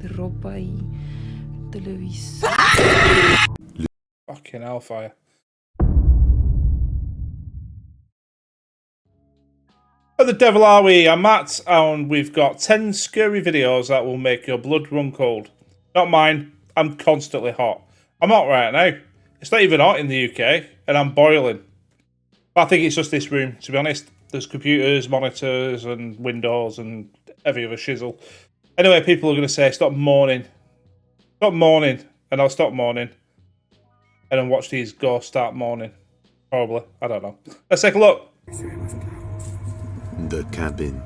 de ropa y televisor. Fucking hellfire. What the devil are we? I'm Matt, and we've got 10 scary videos that will make your blood run cold. Not mine. I'm constantly hot. I'm hot right now. It's not even hot in the UK, and I'm boiling. I think it's just this room, to be honest. There's computers, monitors, and windows, and every other shizzle. Anyway, people are going to say, stop mourning. Stop mourning. And I'll stop mourning. And then watch these ghosts start mourning. Probably. I don't know. Let's take a look. The Cabin.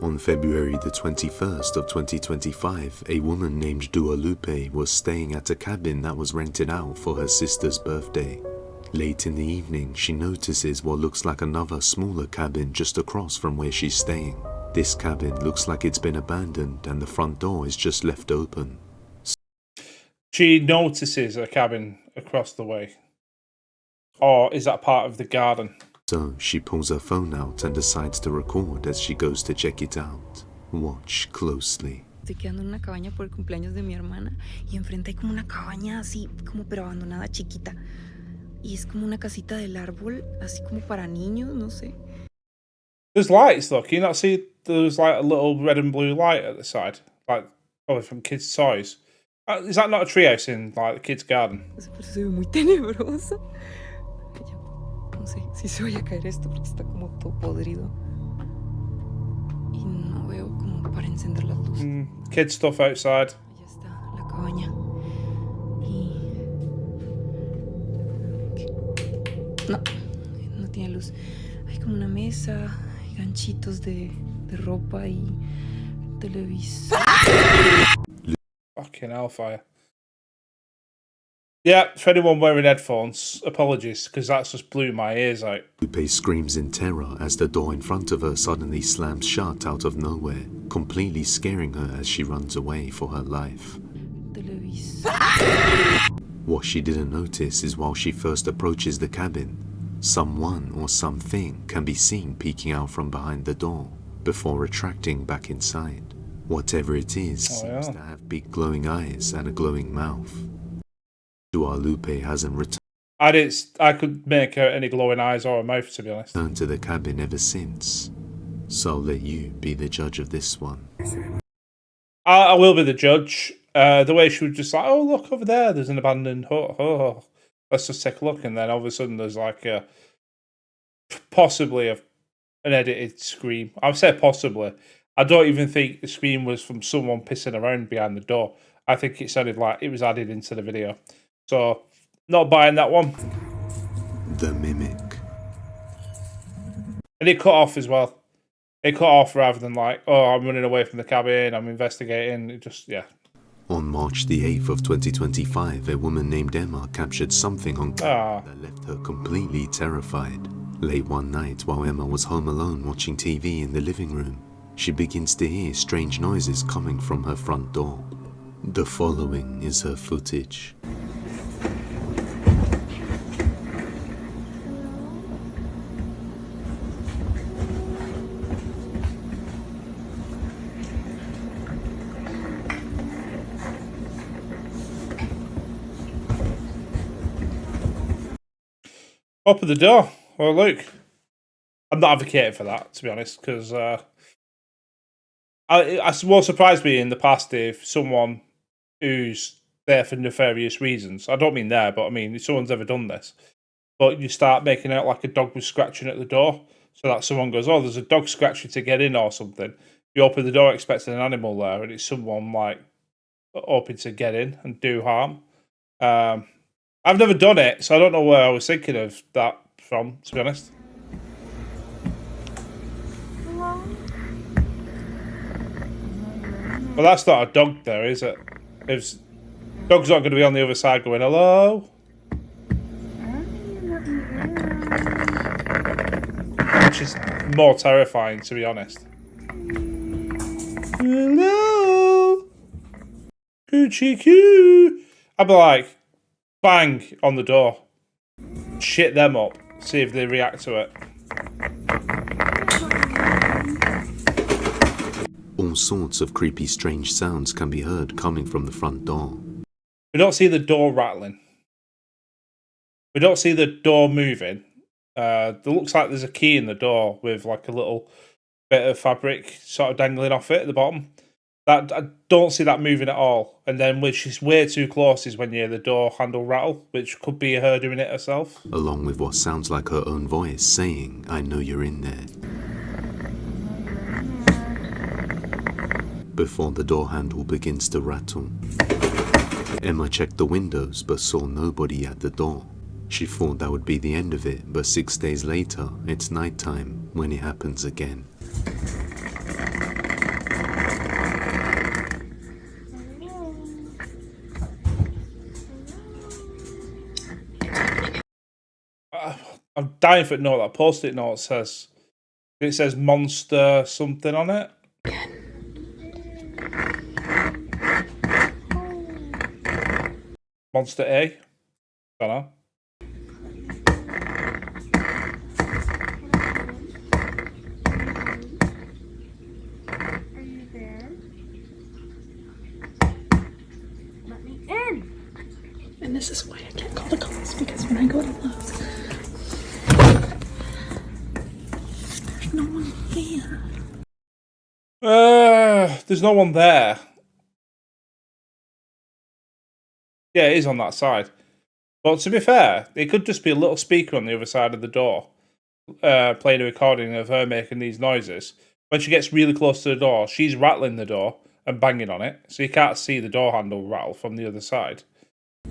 On February the 21st of 2025, a woman named Dua Lupe was staying at a cabin that was rented out for her sister's birthday. Late in the evening, she notices what looks like another smaller cabin just across from where she's staying. This cabin looks like it's been abandoned and the front door is just left open. She notices a cabin across the way. Or is that part of the garden? So she pulls her phone out and decides to record as she goes to check it out. Watch closely. Estoy quedando en una cabaña por el cumpleaños de mi hermana y enfrente hay como una cabaña así, como pero abandonada, chiquita. Y es como una casita del árbol, así como para niños, no sé. There's lights though. Can you not see there's like a little red and blue light at the side? Like probably from kids' toys. Is that not a treehouse in like the kids' garden? Pero se ve muy tenebroso. No sé si se vaya a caer esto porque está como todo podrido. Y no veo como para encender las luces. Kid stuff outside. Allá está la cabaña. Y... No tiene luz. Hay como una mesa, hay ganchitos de ropa y televisor. Fucking hellfire. Yeah, for anyone wearing headphones, apologies, because that's just blew my ears out. Lupe screams in terror as the door in front of her suddenly slams shut out of nowhere, completely scaring her as she runs away for her life. Televisor. What she didn't notice is while she first approaches the cabin, someone or something can be seen peeking out from behind the door before retracting back inside. Whatever it is seems to have big glowing eyes and a glowing mouth. Dua Lupe hasn't returned. I could make out any glowing eyes or a mouth, to be honest. To the cabin ever since. So I'll let you be the judge of this one. I will be the judge. The way she was just like, oh, look over there, there's an abandoned hut. Oh, let's just take a look. And then all of a sudden there's like possibly an edited scream. I would say possibly. I don't even think the scream was from someone pissing around behind the door. I think it sounded like it was added into the video. So, not buying that one. The Mimic. And it cut off as well. It cut off rather than like, oh, I'm running away from the cabin, I'm investigating. It just, yeah. On March the 8th of 2025, a woman named Emma captured something on camera that left her completely terrified. Late one night, while Emma was home alone watching TV in the living room, she begins to hear strange noises coming from her front door. The following is her footage. Open the door. Well, look. I'm not advocating for that, to be honest, because it won't surprise me in the past if someone who's there for nefarious reasons, I don't mean there, but I mean if someone's ever done this, but you start making out like a dog was scratching at the door, so that someone goes, oh, there's a dog scratching to get in or something. You open the door expecting an animal there, and it's someone like hoping to get in and do harm. I've never done it, so I don't know where I was thinking of that from, to be honest. Well, that's not a dog there, is it? Dog's not going to be on the other side going, hello? Which is more terrifying, to be honest. Hello? Coochie coo. I'd be like, bang on the door. Shit them up. See if they react to it. All sorts of creepy, strange sounds can be heard coming from the front door. We don't see the door rattling. We don't see the door moving. It looks like there's a key in the door with like a little bit of fabric sort of dangling off it at the bottom. That I don't see that moving at all. And then, which is way too close, is when you hear the door handle rattle, which could be her doing it herself. Along with what sounds like her own voice saying, "I know you're in there." Before the door handle begins to rattle, Emma checked the windows but saw nobody at the door. She thought that would be the end of it, but 6 days later, it's nighttime when it happens again. I'm dying for to know what that post-it note says. It says monster something on it. Monster A? Don't know. Are you there? Let me in! And this is why I can't call the cops, because when I go to look, there's no one there. There's no one there. Yeah, it is on that side. But to be fair, it could just be a little speaker on the other side of the door, playing a recording of her making these noises. When she gets really close to the door, she's rattling the door and banging on it, so you can't see the door handle rattle from the other side. I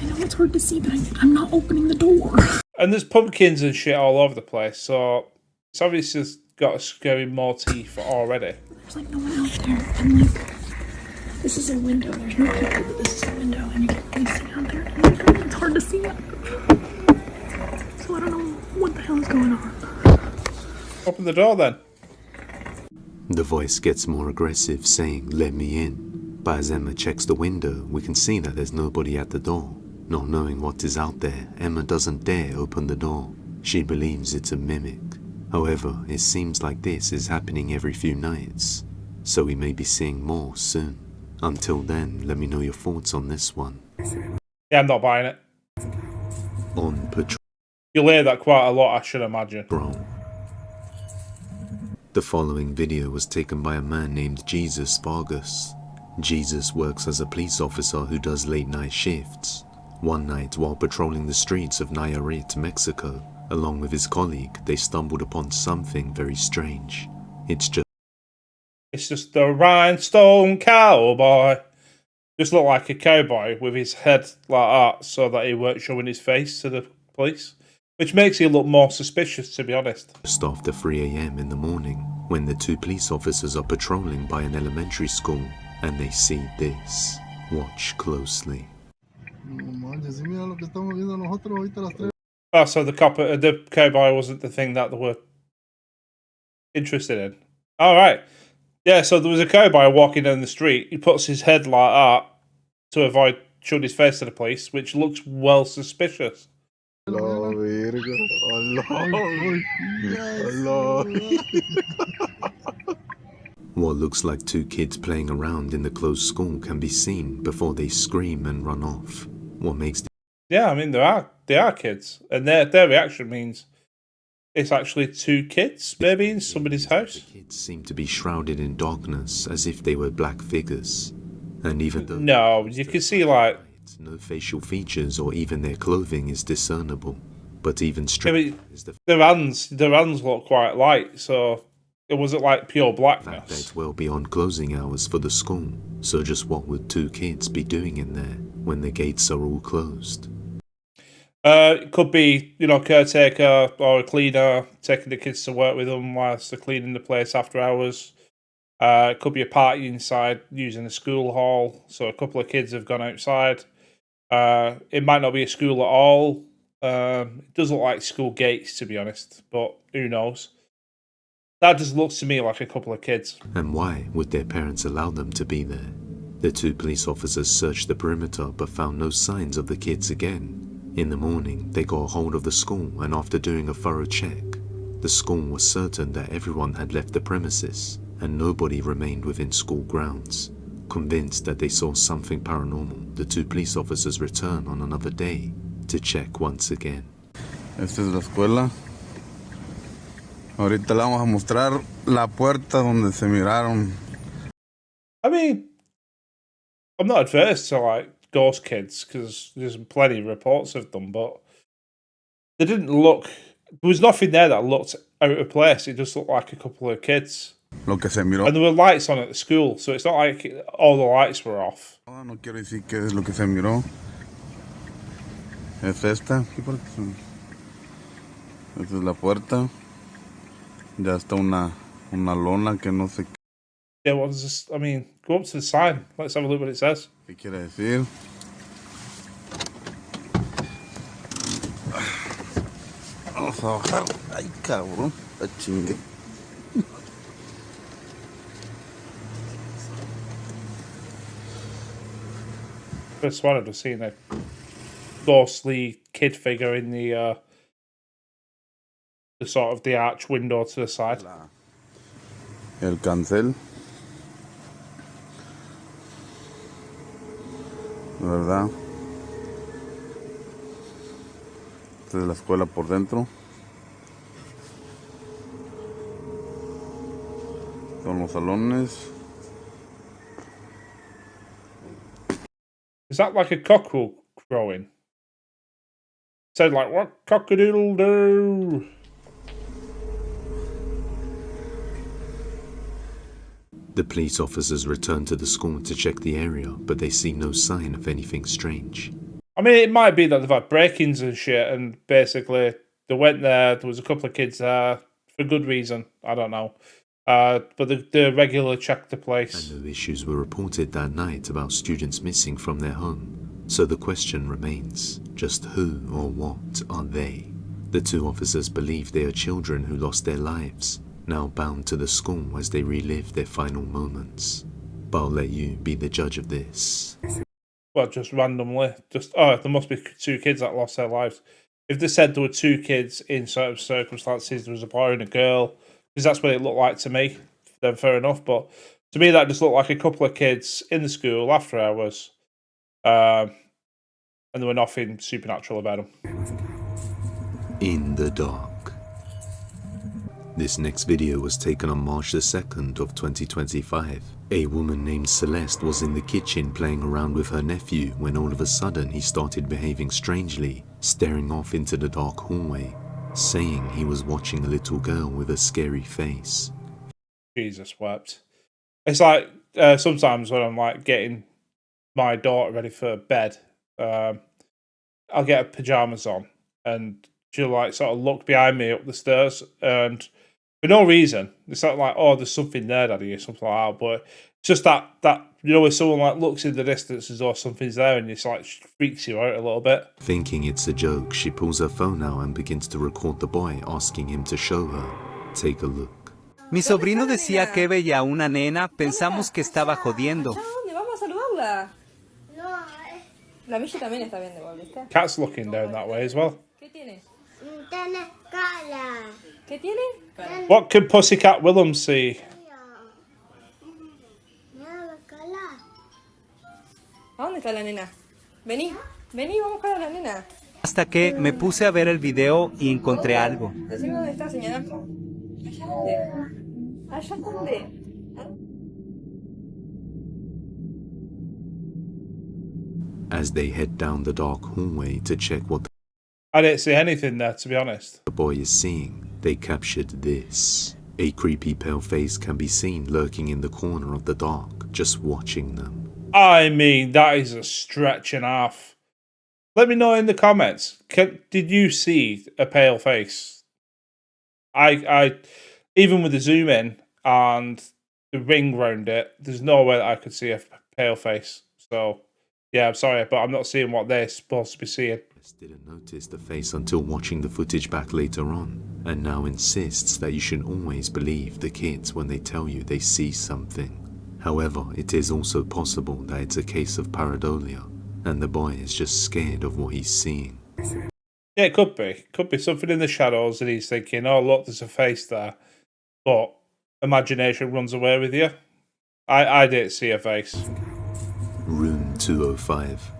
know it's hard to see, but I'm not opening the door. And there's pumpkins and shit all over the place, so it's obviously got a scary motif already. There's like no one out there, and like, this is a window. There's no people, but this is a window, and you can really see out there. And it's hard to see. So I don't know what the hell is going on. Open the door then. The voice gets more aggressive, saying, "Let me in." But as Emma checks the window, we can see that there's nobody at the door. Not knowing what is out there, Emma doesn't dare open the door. She believes it's a mimic. However, it seems like this is happening every few nights, so we may be seeing more soon. Until then, let me know your thoughts on this one. Yeah, I'm not buying it. On patrol. You'll hear that quite a lot, I should imagine. The following video was taken by a man named Jesus Vargas. Jesus works as a police officer who does late night shifts. One night, while patrolling the streets of Nayarit, Mexico, along with his colleague, they stumbled upon something very strange. It's just the rhinestone cowboy. Just look like a cowboy with his head like that, so that he weren't showing his face to the police. Which makes him look more suspicious, to be honest. just after 3 a.m. in the morning, when the two police officers are patrolling by an elementary school, and they see this. Watch closely. Oh, so the cowboy wasn't the thing that they were interested in. All right. Yeah, so there was a cowboy walking down the street. He puts his head like that to avoid showing his face to the police, which looks well suspicious. What looks like two kids playing around in the closed school can be seen before they scream and run off. What makes Yeah, I mean, they are kids. And their reaction means it's actually two kids, maybe, in somebody's house. the kids seem to be shrouded in darkness as if they were black figures. And even though No, you can see, like... no facial features or even their clothing is discernible. But even I stranger mean, is the their hands look quite light, so it wasn't like pure fact that blackness. it's well beyond closing hours for the school. So just what would two kids be doing in there when the gates are all closed? It could be, caretaker or a cleaner taking the kids to work with them whilst they're cleaning the place after hours. It could be a party inside using the school hall, so a couple of kids have gone outside. It might not be a school at all. It does look like school gates, to be honest, but who knows? That just looks to me like a couple of kids. And why would their parents allow them to be there? The two police officers searched the perimeter but found no signs of the kids again. In the morning, they got a hold of the school, and after doing a thorough check, the school was certain that everyone had left the premises. and nobody remained within school grounds. Convinced that they saw something paranormal, the two police officers return on another day to check once again. Esta es la escuela. Ahorita le vamos a mostrar la puerta donde se miraron. I mean, I'm not adverse to like ghost kids because there's plenty of reports of them, but they didn't look. There was nothing there that looked out of place. It just looked like a couple of kids. Lo que se miró. And there were lights on at the school, so it's not like all the lights were off. No quiero decir qué es lo que se miró. Es esta. Esta es la puerta. Ya está una lona que no sé Yeah, what does this? I mean, go up to the sign. Let's have a look what it says. qué quiere decir. Vamos a bajar. Ay, cabrón. La chingue. First one I've just seen a ghostly kid figure in the sort of the arch window to the side. El cancel. ¿Verdad? Esta es la escuela por dentro. Son los salones. Is that like a cockerel crowing? Sound like what cockadoodle do? The police officers return to the school to check the area, but they see no sign of anything strange. I mean, it might be that they've had break-ins and shit, and basically they went there. There was a couple of kids there for good reason. I don't know, but they regularly checked the place. And no issues were reported that night about students missing from their home. So the question remains, just who or what are they? The two officers believe they are children who lost their lives, now bound to the school as they relive their final moments. But I'll let you be the judge of this. Well, just randomly, there must be two kids that lost their lives. If they said there were two kids in certain circumstances, there was a boy and a girl, because that's what it looked like to me, then fair enough. But to me, that just looked like a couple of kids in the school after hours, and there were nothing supernatural about them. In the dark. This next video was taken on March the 2nd of 2025. A woman named Celeste was in the kitchen playing around with her nephew when all of a sudden he started behaving strangely, staring off into the dark hallway, saying he was watching a little girl with a scary face. Jesus wept. It's like sometimes when I'm like getting my daughter ready for bed, I'll get her pajamas on and she'll like sort of look behind me up the stairs and for no reason. It's not like, oh, there's something there, Daddy, or something like that. But it's just that you know, when someone like looks in the distance as though something's there, and it's like freaks you out a little bit. Thinking it's a joke, she pulls her phone out and begins to record the boy, asking him to show her. Take a look. Mi sobrino decía que veía una nena, pensamos que estaba jodiendo. ¿Dónde? Vamos a saludarla. No, la Michi también está viendo, ¿viste? Cat's looking down that way as well. ¿Qué tiene? Tiene cara. ¿Qué tiene? What can Pussycat Willem see? Mira, cara. ¿A dónde está la nena? Vení, vamos a buscar a la nena. Hasta que me puse a ver el video y encontré algo. Decime dónde está, señalando. ¿Allá dónde? ¿Allá dónde? As they head down the dark hallway to check what I didn't see anything there, to be honest. the boy is seeing, they captured this. A creepy pale face can be seen lurking in the corner of the dark, just watching them. I mean, that is a stretch and a half. Let me know in the comments. Did you see a pale face? I even with the zoom in and the ring round it, there's no way that I could see a pale face. So, yeah, I'm sorry, but I'm not seeing what they're supposed to be seeing. Didn't notice the face until watching the footage back later on, and now insists that you should always believe the kids when they tell you they see something. However, it is also possible that it's a case of pareidolia, and the boy is just scared of what he's seeing. Yeah, it could be. Could be something in the shadows and he's thinking, oh, look, there's a face there. But imagination runs away with you. I didn't see a face. Room 205.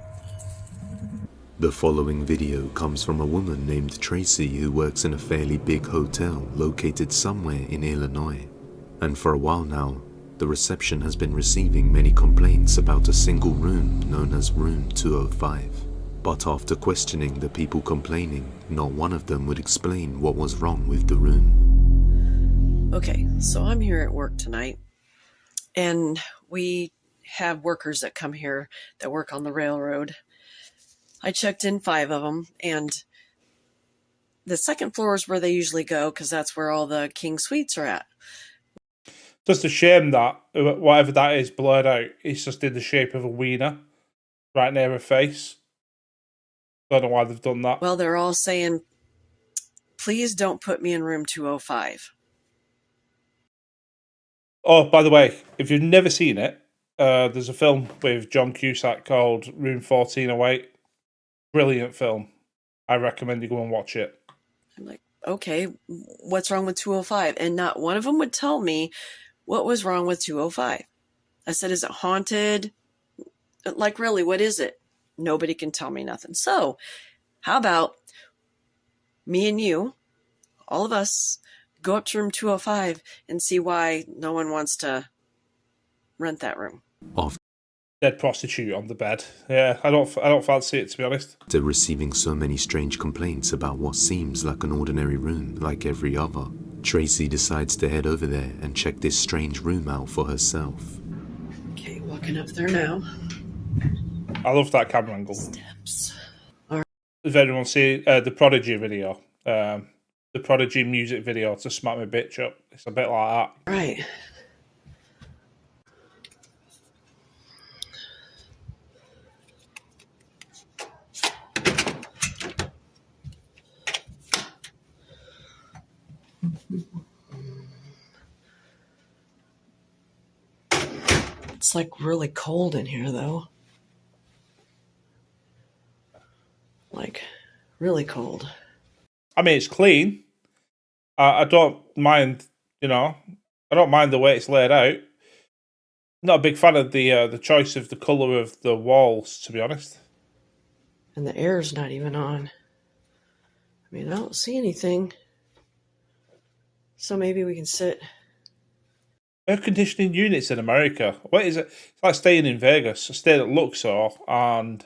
The following video comes from a woman named Tracy who works in a fairly big hotel located somewhere in Illinois. And for a while now, the reception has been receiving many complaints about a single room known as Room 205. But after questioning the people complaining, not one of them would explain what was wrong with the room. Okay, so I'm here at work tonight, and we have workers that come here that work on the railroad. I checked in 5 of them, and the second floor is where they usually go because that's where all the king suites are at. Just a shame that whatever that is blurred out, it's just in the shape of a wiener right near her face. Don't know why they've done that. Well, they're all saying, please don't put me in room 205. Oh, by the way, if you've never seen it, there's a film with John Cusack called Room 1408. Brilliant film. I recommend you go and watch it. I'm like, okay, what's wrong with 205? And not one of them would tell me what was wrong with 205. I said, is it haunted? Like, really, what is it? Nobody can tell me nothing. So, how about me and you, all of us, go up to room 205 and see why no one wants to rent that room. Dead prostitute on the bed. Yeah, I don't fancy it, to be honest. After receiving so many strange complaints about what seems like an ordinary room like every other, Tracy decides to head over there and check this strange room out for herself. Okay, walking up there now. I love that camera angle. Steps. If anyone see the Prodigy video, the Prodigy music video to Smack My Bitch Up, it's a bit like that. Right. It's like really cold in here, though. Like, really cold. I mean, it's clean. I don't mind, I don't mind the way it's laid out. Not a big fan of the choice of the colour of the walls, to be honest. And the air's not even on. I mean, I don't see anything. So maybe we can sit. Air conditioning units in America. What is it? It's like staying in Vegas. I stayed at Luxor and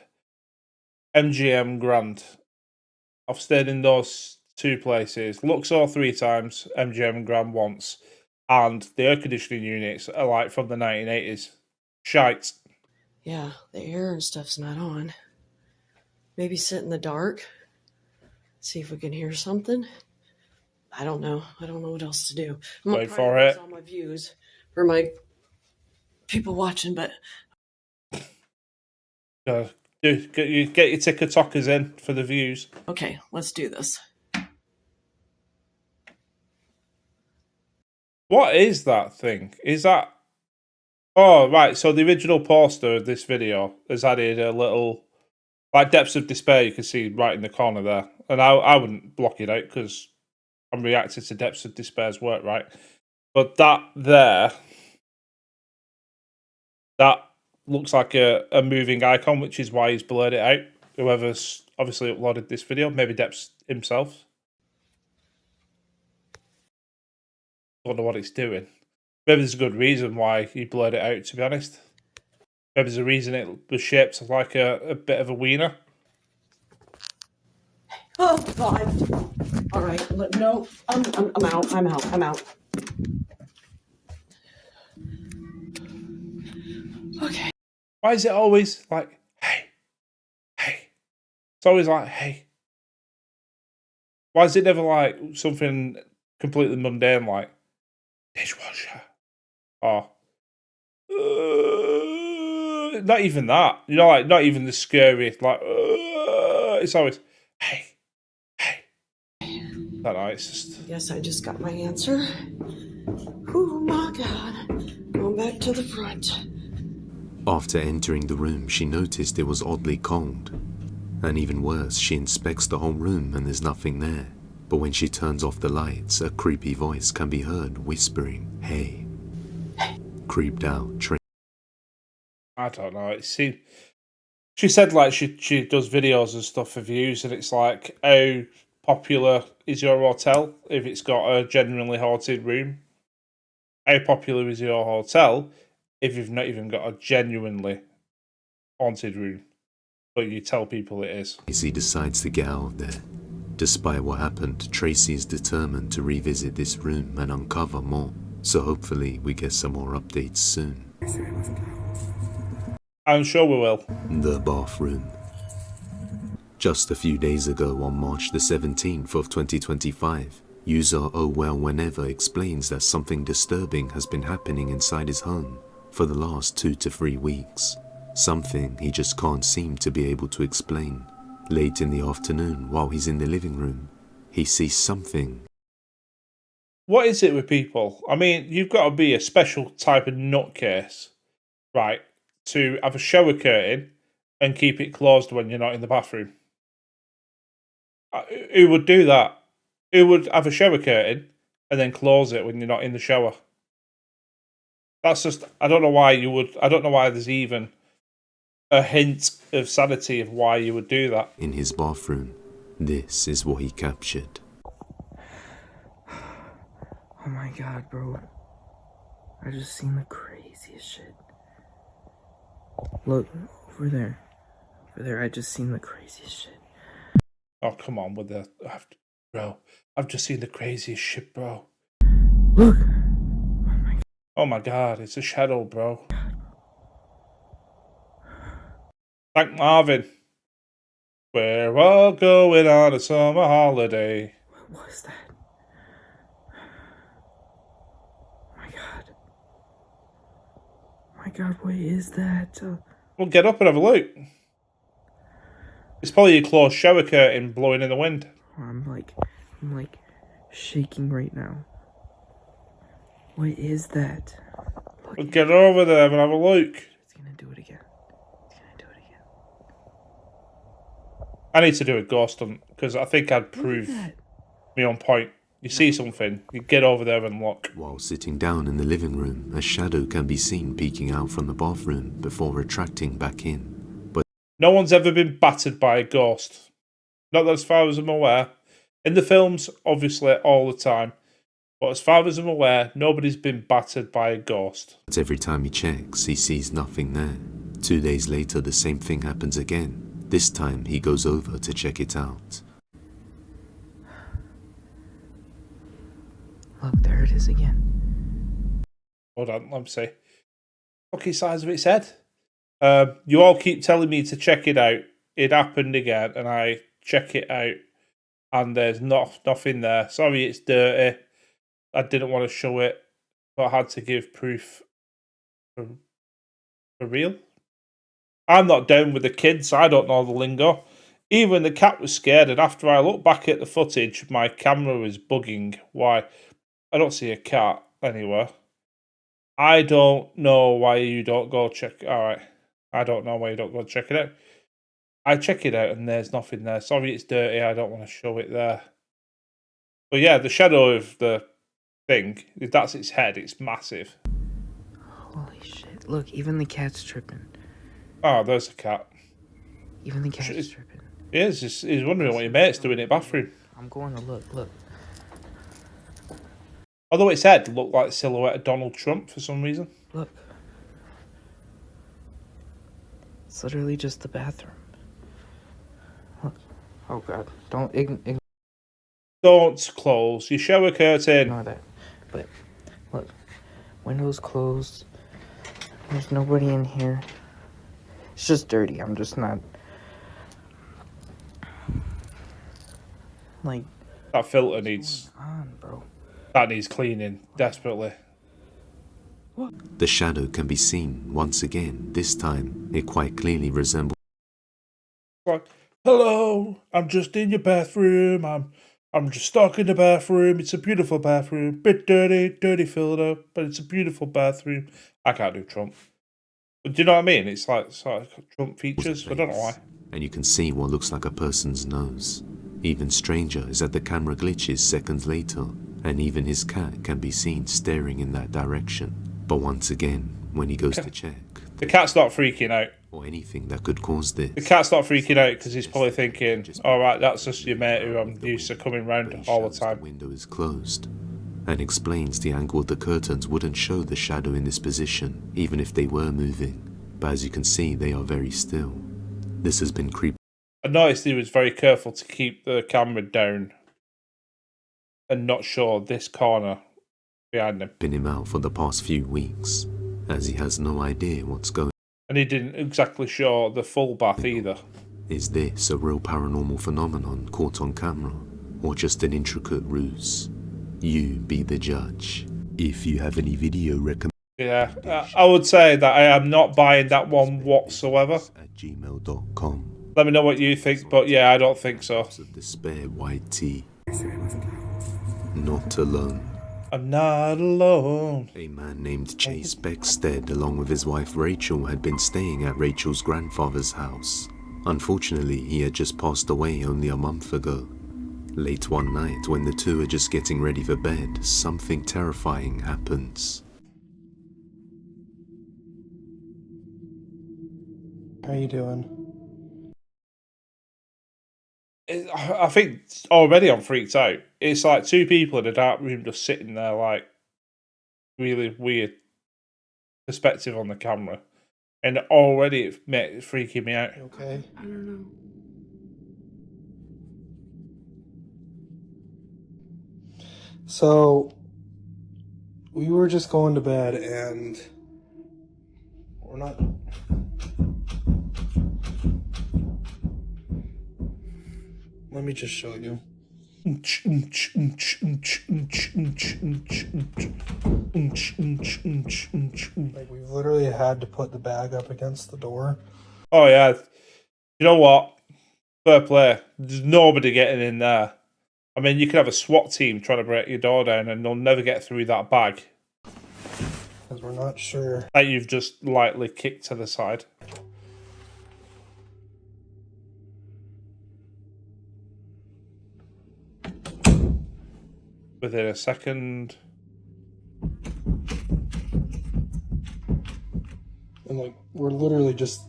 MGM Grand. I've stayed in those 2 places. Luxor 3 times, MGM Grand once. And the air conditioning units are like from the 1980s. Shite. Yeah, the air and stuff's not on. Maybe sit in the dark. See if we can hear something. I don't know. I don't know what else to do. I'm Wait for it. all my views for my people watching, but Get your TikTokers in for the views. okay, let's do this. What is that thing? Is that... Oh, right. So the original poster of this video has added a little... Like Depths of Despair, you can see right in the corner there. And I wouldn't block it out because I'm reacting to Depths of Despair's work, right? But that there... That looks like a moving icon, which is why he's blurred it out. Whoever's obviously uploaded this video, maybe Depths himself. Don't know what it's doing. Maybe there's a good reason why he blurred it out, to be honest. Maybe there's a reason it was shaped like a bit of a wiener. Oh God! All right, no, I'm out. I'm out. Okay. Why is it always like, hey? It's always like, hey. Why is it never like something completely mundane like dishwasher? Or not even that. Like not even the scary. Like it's always hey. I don't know. It's just. Guess I just got my answer. Oh my God! Going back to the front. After entering the room, she noticed it was oddly cold. And even worse, she inspects the whole room and there's nothing there. But when she turns off the lights, a creepy voice can be heard whispering, "Hey." Creeped out, I don't know. It seemed she said like she does videos and stuff for views, and it's like, how popular is your hotel if it's got a genuinely haunted room? How popular is your hotel if you've not even got a genuinely haunted room, but you tell people it is? Tracy decides to get out of there. Despite what happened, Tracy is determined to revisit this room and uncover more. So hopefully we get some more updates soon. I'm sure we will. The bathroom. Just a few days ago, on March the 17th of 2025, user Oh Well Whenever explains that something disturbing has been happening inside his home for the last 2 to 3 weeks. Something he just can't seem to be able to explain. Late in the afternoon, while he's in the living room, he sees something. What is it with people? I mean, you've got to be a special type of nutcase, right, to have a shower curtain and keep it closed when you're not in the bathroom. Who would do that? Who would have a shower curtain and then close it when you're not in the shower? That's just, I don't know why you would, I don't know why there's even a hint of sanity of why you would do that. In his bathroom, this is what he captured. Oh my god, bro. I just seen the craziest shit. Look, over there. Over there, I just seen the craziest shit. Oh, come on with the... Bro, I've just seen the craziest shit, bro. Look! Oh my god, it's a shadow, bro. Thank Marvin. We're all going on a summer holiday. What was that? My god, what is that? Well, get up and have a look. It's probably a closed shower curtain blowing in the wind. I'm like shaking right now. What is that? Look, Well, get over there and have a look. It's gonna do it again. It's gonna do it again. I need to do a ghost hunt because I think I'd prove me on point. You see something, you get over there and look. While sitting down in the living room, a shadow can be seen peeking out from the bathroom before retracting back in. But no one's ever been battered by a ghost. Not that as far as I'm aware. In the films, obviously, all the time. But as far as I'm aware, nobody's been battered by a ghost. every time he checks, he sees nothing there. 2 days later, the same thing happens again. This time, he goes over to check it out. Look, there it is again. Hold on, let me see. Look the size of its head. You all keep telling me to check it out. It happened again, and I check it out, and there's nothing there. Sorry, it's dirty. I didn't want to show it, but I had to give proof. For real? I'm not down with the kids. I don't know the lingo. Even the cat was scared, and after I looked back at the footage, my camera was bugging. Why? I don't see a cat anywhere. I don't know why you don't go check. Alright. I don't know why you don't go check it out. I check it out and there's nothing there. Sorry, it's dirty. I don't want to show it there. But yeah, the shadow of the thing, if that's its head, it's massive. Holy shit. Look, even the cat's tripping. Oh, there's a cat. Even the cat's tripping. He is. He's wondering what your mate's doing in the bathroom. I'm going to look. Although its head looked like the silhouette of Donald Trump for some reason. Look. It's literally just the bathroom. Look. Oh god. Don't ignore. Don't close your shower curtain. Ignore that. But look. Windows closed. There's nobody in here. It's just dirty. I'm just not like that filter needs bro. That needs cleaning desperately. The shadow can be seen once again. This time, it quite clearly resembles. Like, hello, I'm just in your bathroom. I'm just stuck in the bathroom. It's a beautiful bathroom. Bit dirty filter, but it's a beautiful bathroom. I can't do Trump. But do you know what I mean? It's like Trump features. I don't know why. And you can see what looks like a person's nose. Even stranger is that the camera glitches seconds later, and even his cat can be seen staring in that direction. But once again, when he goes to check, The cat's not freaking out. or anything that could cause this, The cat's not freaking out because he's probably thinking, alright, that's just your mate who I'm used to coming round all the time. the window is closed, and explains the angle of the curtains wouldn't show the shadow in this position, even if they were moving. But as you can see, they are very still. This has been creepy. I noticed he was very careful to keep the camera down and not show this corner behind him. Him out for the past few weeks, as he has no idea what's going. And he didn't exactly show the full bath either. Is this a real paranormal phenomenon caught on camera, or just an intricate ruse? You be the judge. If you have any video recommendations, Yeah, I would say that I am not buying that one whatsoever. at gmail.com. Let me know what you think, but yeah, I don't think so. Of despair, white tea. Not alone. I'm not alone. A man named Chase Beckstead, along with his wife Rachel, had been staying at Rachel's grandfather's house. Unfortunately, he had just passed away only a month ago. Late one night, when the two are just getting ready for bed, something terrifying happens. How you doing? I think already I'm freaked out. It's like two people in a dark room just sitting there, like, really weird perspective on the camera. And already it's freaking me out. You okay? I don't know. So, we were just going to bed and we're not... Let me just show you. Like, we've literally had to put the bag up against the door. Oh yeah. You know what? Fair play. There's nobody getting in there. I mean, you could have a SWAT team trying to break your door down and they'll never get through that bag Because we're not sure. that you've just lightly kicked to the side. Within a second. And, like, we're literally just...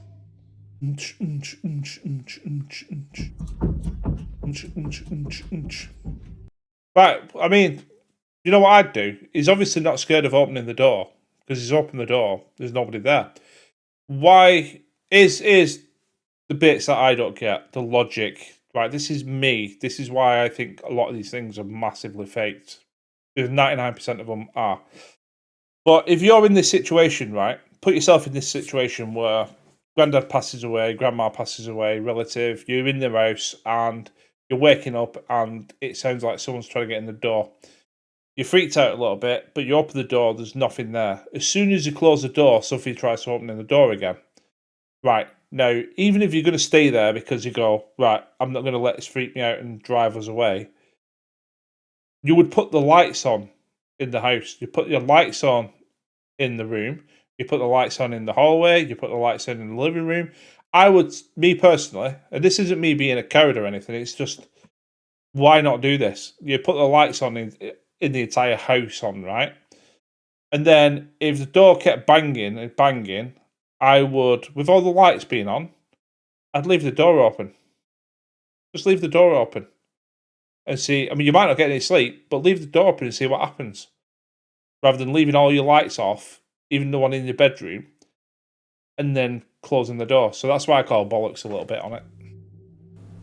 Right, I mean, you know what I'd do? He's obviously not scared of opening the door, because he's opened the door, there's nobody there. Why is the bits that I don't get, the logic, right? This is me. This is why I think a lot of these things are massively faked. Because 99% of them are. But if you're in this situation, right, put yourself in this situation where granddad passes away, grandma passes away, relative, you're in their house and you're waking up and it sounds like someone's trying to get in the door. You're freaked out a little bit, but you open the door, there's nothing there. As soon as you close the door, Sophie tries to open the door again. Right, now, even if you're going to stay there because you go, right, I'm not going to let this freak me out and drive us away, you would put the lights on in the house. You put your lights on in the room. You put the lights on in the hallway. You put the lights on in the living room. I would, me personally, and this isn't me being a coward or anything, it's just, why not do this? You put the lights on in the entire house on, right? And then if the door kept banging and banging, I would, with all the lights being on, I'd leave the door open. Just leave the door open. And see, I mean, you might not get any sleep, but leave the door open and see what happens. Rather than leaving all your lights off, even the one in your bedroom, and then closing the door. So that's why I call bollocks a little bit on it.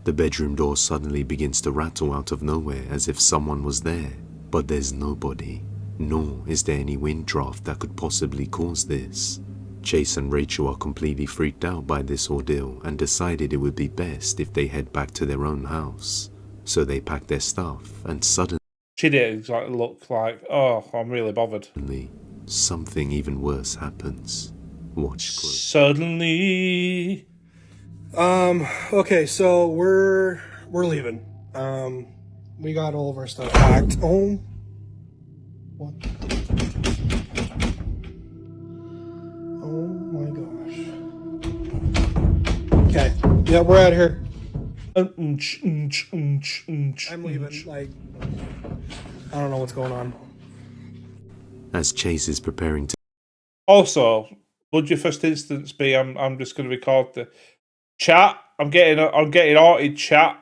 The bedroom door suddenly begins to rattle out of nowhere as if someone was there, but there's nobody, nor is there any wind draft that could possibly cause this. Chase and Rachel are completely freaked out by this ordeal and decided it would be best if they head back to their own house. So they pack their stuff and suddenly She did look like, oh, I'm really bothered. Something even worse happens. Watch close. Suddenly. Okay, so we're leaving. We got all of our stuff packed. Oh. What? Oh my gosh. Okay. Yeah, we're out of here. I'm leaving. Like, I don't know what's going on. As Chase is preparing to Also, would your first instance be I'm just going to record the chat? I'm getting haunted chat.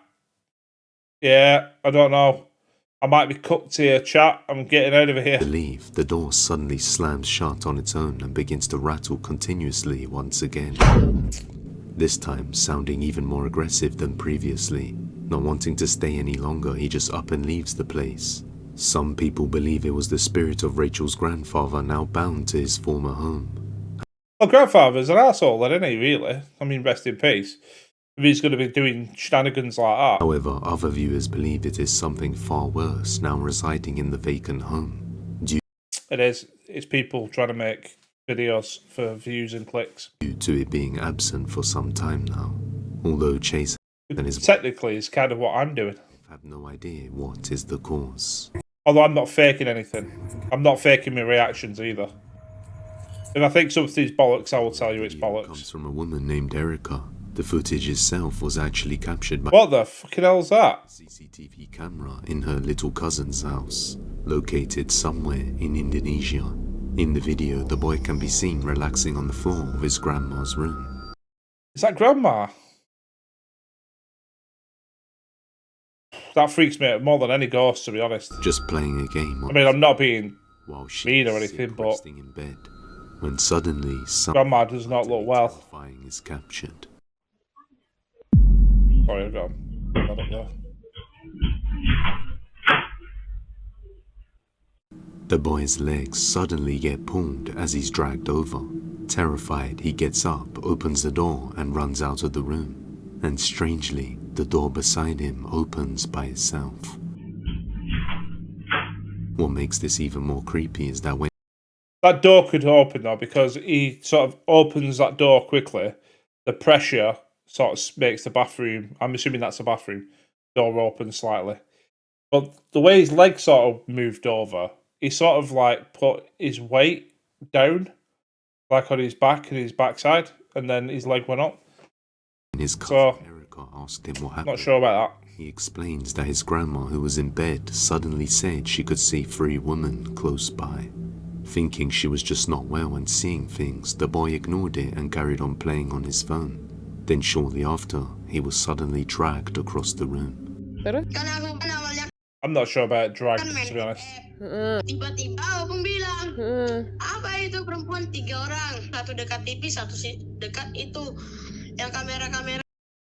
Yeah, I don't know. I might be cooked here, chat. I'm getting out of here. leave, the door suddenly slams shut on its own and begins to rattle continuously once again. This time sounding even more aggressive than previously. Not wanting to stay any longer, he just up and leaves the place. Some people believe it was the spirit of Rachel's grandfather now bound to his former home. Well, grandfather's an asshole then, isn't he, really? I mean, rest in peace. If he's going to be doing shenanigans like that. However, other viewers believe it is something far worse now residing in the vacant home. It is. It's people trying to make videos for views and clicks. Due to it being absent for some time now. Although Chase and his Technically, it's kind of what I'm doing. have no idea what is the cause. Although I'm not faking anything. I'm not faking my reactions either. If I think something's bollocks, I will tell you it's bollocks. Comes from a woman named Erica. The footage itself was actually captured by What the fucking hell's that? a CCTV camera in her little cousin's house, located somewhere in Indonesia. In the video, the boy can be seen relaxing on the floor of his grandma's room. Is that grandma? That freaks me out more than any ghost, to be honest. Just playing a game I mean, I'm not being while she mean or is anything, sick, but resting in bed, when suddenly something grandma does not look well. terrifying is captured. Sorry, I've got that up there. The boy's legs suddenly get pulled as he's dragged over. Terrified, he gets up, opens the door, and runs out of the room. And strangely, the door beside him opens by itself. What makes this even more creepy is that when That door could open though, because he sort of opens that door quickly. The pressure sort of makes the bathroom, I'm assuming that's the bathroom, door open slightly. But the way his leg sort of moved over, he sort of like put his weight down, like on his back and his backside, and then his leg went up. his cousin Erica asked him what happened, Not sure about that. he explains that his grandma, who was in bed, suddenly said she could see 3 women close by. Thinking she was just not well and seeing things, the boy ignored it and carried on playing on his phone. Then shortly after, he was suddenly dragged across the room. I'm not sure about drag, to be honest. Tiba-tiba Opung bilang, apa itu perempuan 3 orang, satu dekat TV, satu dekat itu, yang kamera-kamera.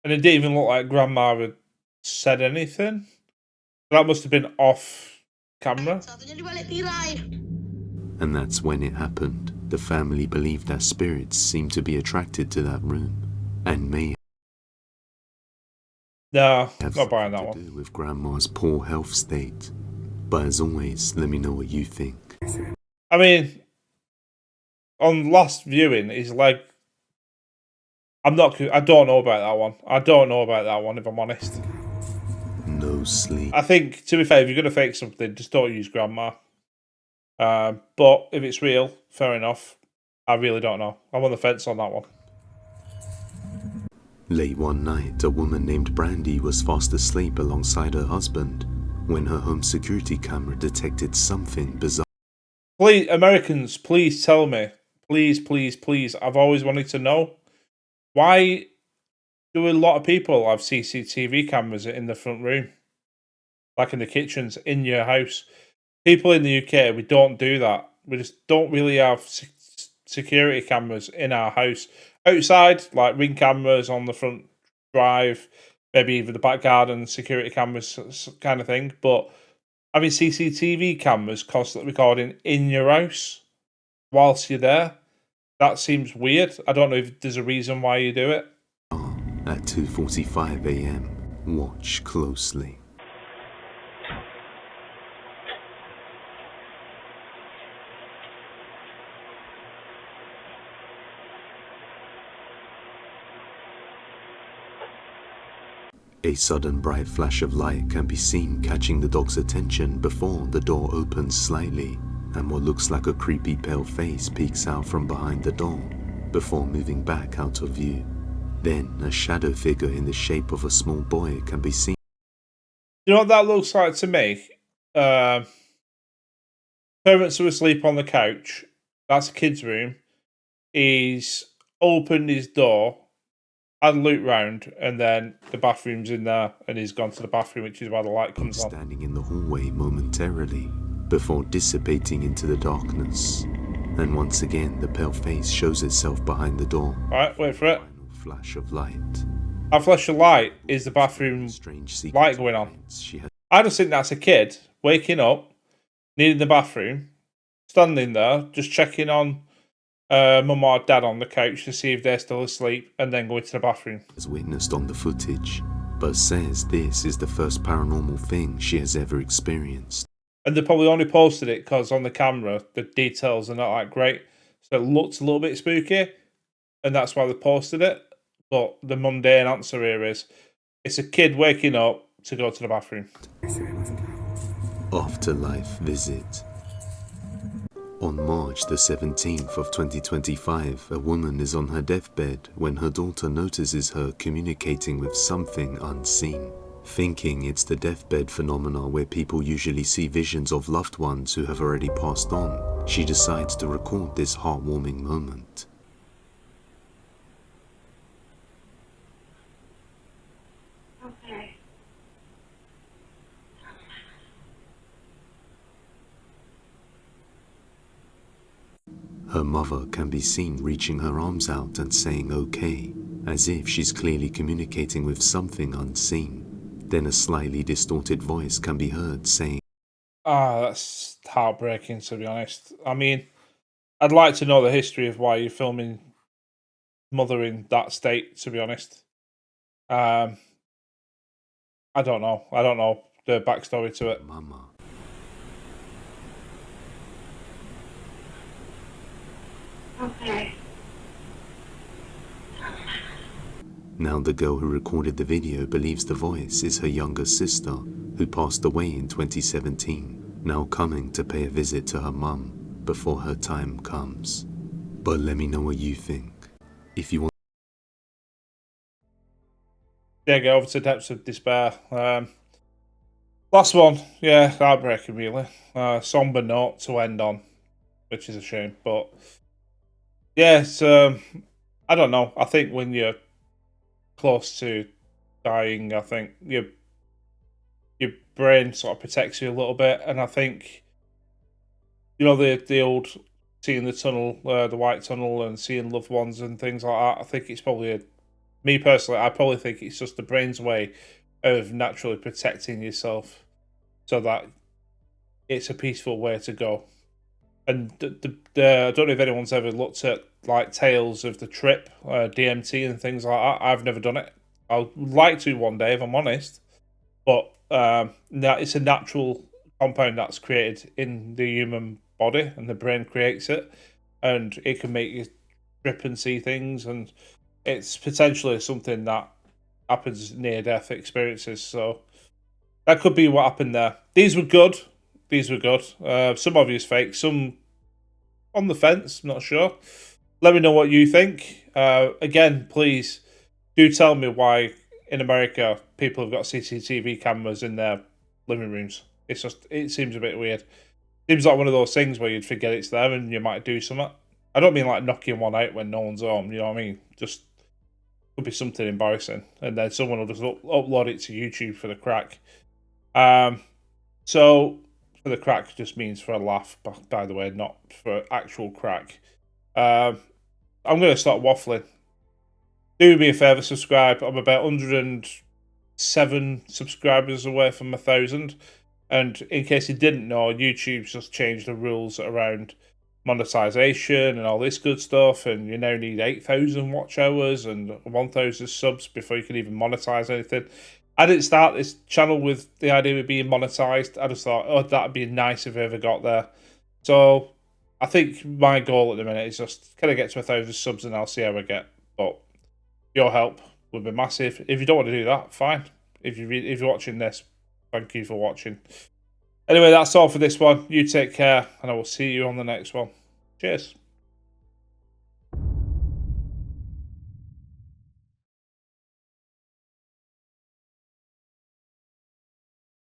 And it didn't even look like grandma had said anything. That must have been off camera. Satunya di balik tirai. And that's when it happened. The family believed that spirits seemed to be attracted to that room and may No, have not buying something that to one. do with grandma's poor health state. But as always, let me know what you think. I mean, on last viewing, his leg. I don't know about that one. I don't know about that one, if I'm honest. No sleep. I think, to be fair, if you're going to fake something, just don't use grandma. But if it's real, fair enough. I really don't know. I'm on the fence on that one. Late one night, a woman named Brandy was fast asleep alongside her husband when her home security camera detected something bizarre. Please, Americans, please tell me. Please, please, please. I've always wanted to know. Why do a lot of people have CCTV cameras in the front room? Like in the kitchens, in your house. People in the UK, we don't do that. We just don't really have security cameras in our house. Outside, like ring cameras on the front drive, maybe even the back garden, security cameras kind of thing. But having CCTV cameras constantly recording in your house whilst you're there, that seems weird. I don't know if there's a reason why you do it. At 2:45 a.m. Watch closely. A sudden bright flash of light can be seen catching the dog's attention before the door opens slightly, and what looks like a creepy pale face peeks out from behind the door before moving back out of view. Then a shadow figure in the shape of a small boy can be seen. You know what that looks like to me? Parents are asleep on the couch. That's a kid's room. He's opened his door, had a look round, and then the bathroom's in there, and he's gone to the bathroom, which is where the light comes on. Standing in the hallway momentarily before dissipating into the darkness. And once again, the pale face shows itself behind the door. Alright, wait for it. Final flash of light. That flash of light is the bathroom Strange secret light going on. she has I just think that's a kid waking up, needing the bathroom, standing there, just checking on mum or dad on the couch to see if they're still asleep, and then going to the bathroom. witnessed on the footage, but says this is the first paranormal thing she has ever experienced. And they probably only posted it because on the camera, the details are not that great. So it looks a little bit spooky, and that's why they posted it. But the mundane answer here is, it's a kid waking up to go to the bathroom. Afterlife visit. On March the 17th of 2025, a woman is on her deathbed when her daughter notices her communicating with something unseen. Thinking it's the deathbed phenomena where people usually see visions of loved ones who have already passed on, she decides to record this heartwarming moment. Okay. Her mother can be seen reaching her arms out and saying okay, as if she's clearly communicating with something unseen. Then a slightly distorted voice can be heard saying, That's heartbreaking, to be honest. I mean, I'd like to know the history of why you're filming mother in that state, to be honest. I don't know. I don't know the backstory to it. Mama. Okay. Now the girl who recorded the video believes the voice is her younger sister, who passed away in 2017, now coming to pay a visit to her mum before her time comes. But let me know what you think. If you want Go over to Depths of Despair. Last one, yeah, heartbreaking really. Somber note to end on, which is a shame. But yeah, it's, I don't know. I think when you're close to dying, I think your brain sort of protects you a little bit, and I think, you know, the old seeing the tunnel, the white tunnel, and seeing loved ones and things like that. I think it's probably me personally, I probably think it's just the brain's way of naturally protecting yourself so that it's a peaceful way to go. And I don't know if anyone's ever looked at like Tales of the Trip, DMT and things like that. I've never done it. I'd like to one day, if I'm honest. But it's a natural compound that's created in the human body, and the brain creates it. And it can make you trip and see things, and it's potentially something that happens near-death experiences. So that could be what happened there. These were good. Some obvious fake, some on the fence, not sure. Let me know what you think. Again, please do tell me why in America people have got CCTV cameras in their living rooms. It seems a bit weird. Seems like one of those things where you'd forget it's there and you might do something. I don't mean like knocking one out when no one's home, you know what I mean? Just could be something embarrassing, and then someone will just upload it to YouTube for the crack. So for the crack just means for a laugh, by the way, not for actual crack. I'm going to start waffling. Do me a favour, subscribe. I'm about 107 subscribers away from 1,000. And in case you didn't know, YouTube's just changed the rules around monetization and all this good stuff, and you now need 8,000 watch hours and 1,000 subs before you can even monetize anything. I didn't start this channel with the idea of being monetized. I just thought, oh, that'd be nice if I ever got there. So I think my goal at the minute is just kind of get to 1,000 subs, and I'll see how I get. But your help would be massive. If you don't want to do that, fine. If you're watching this, thank you for watching. Anyway, that's all for this one. You take care, and I will see you on the next one. Cheers.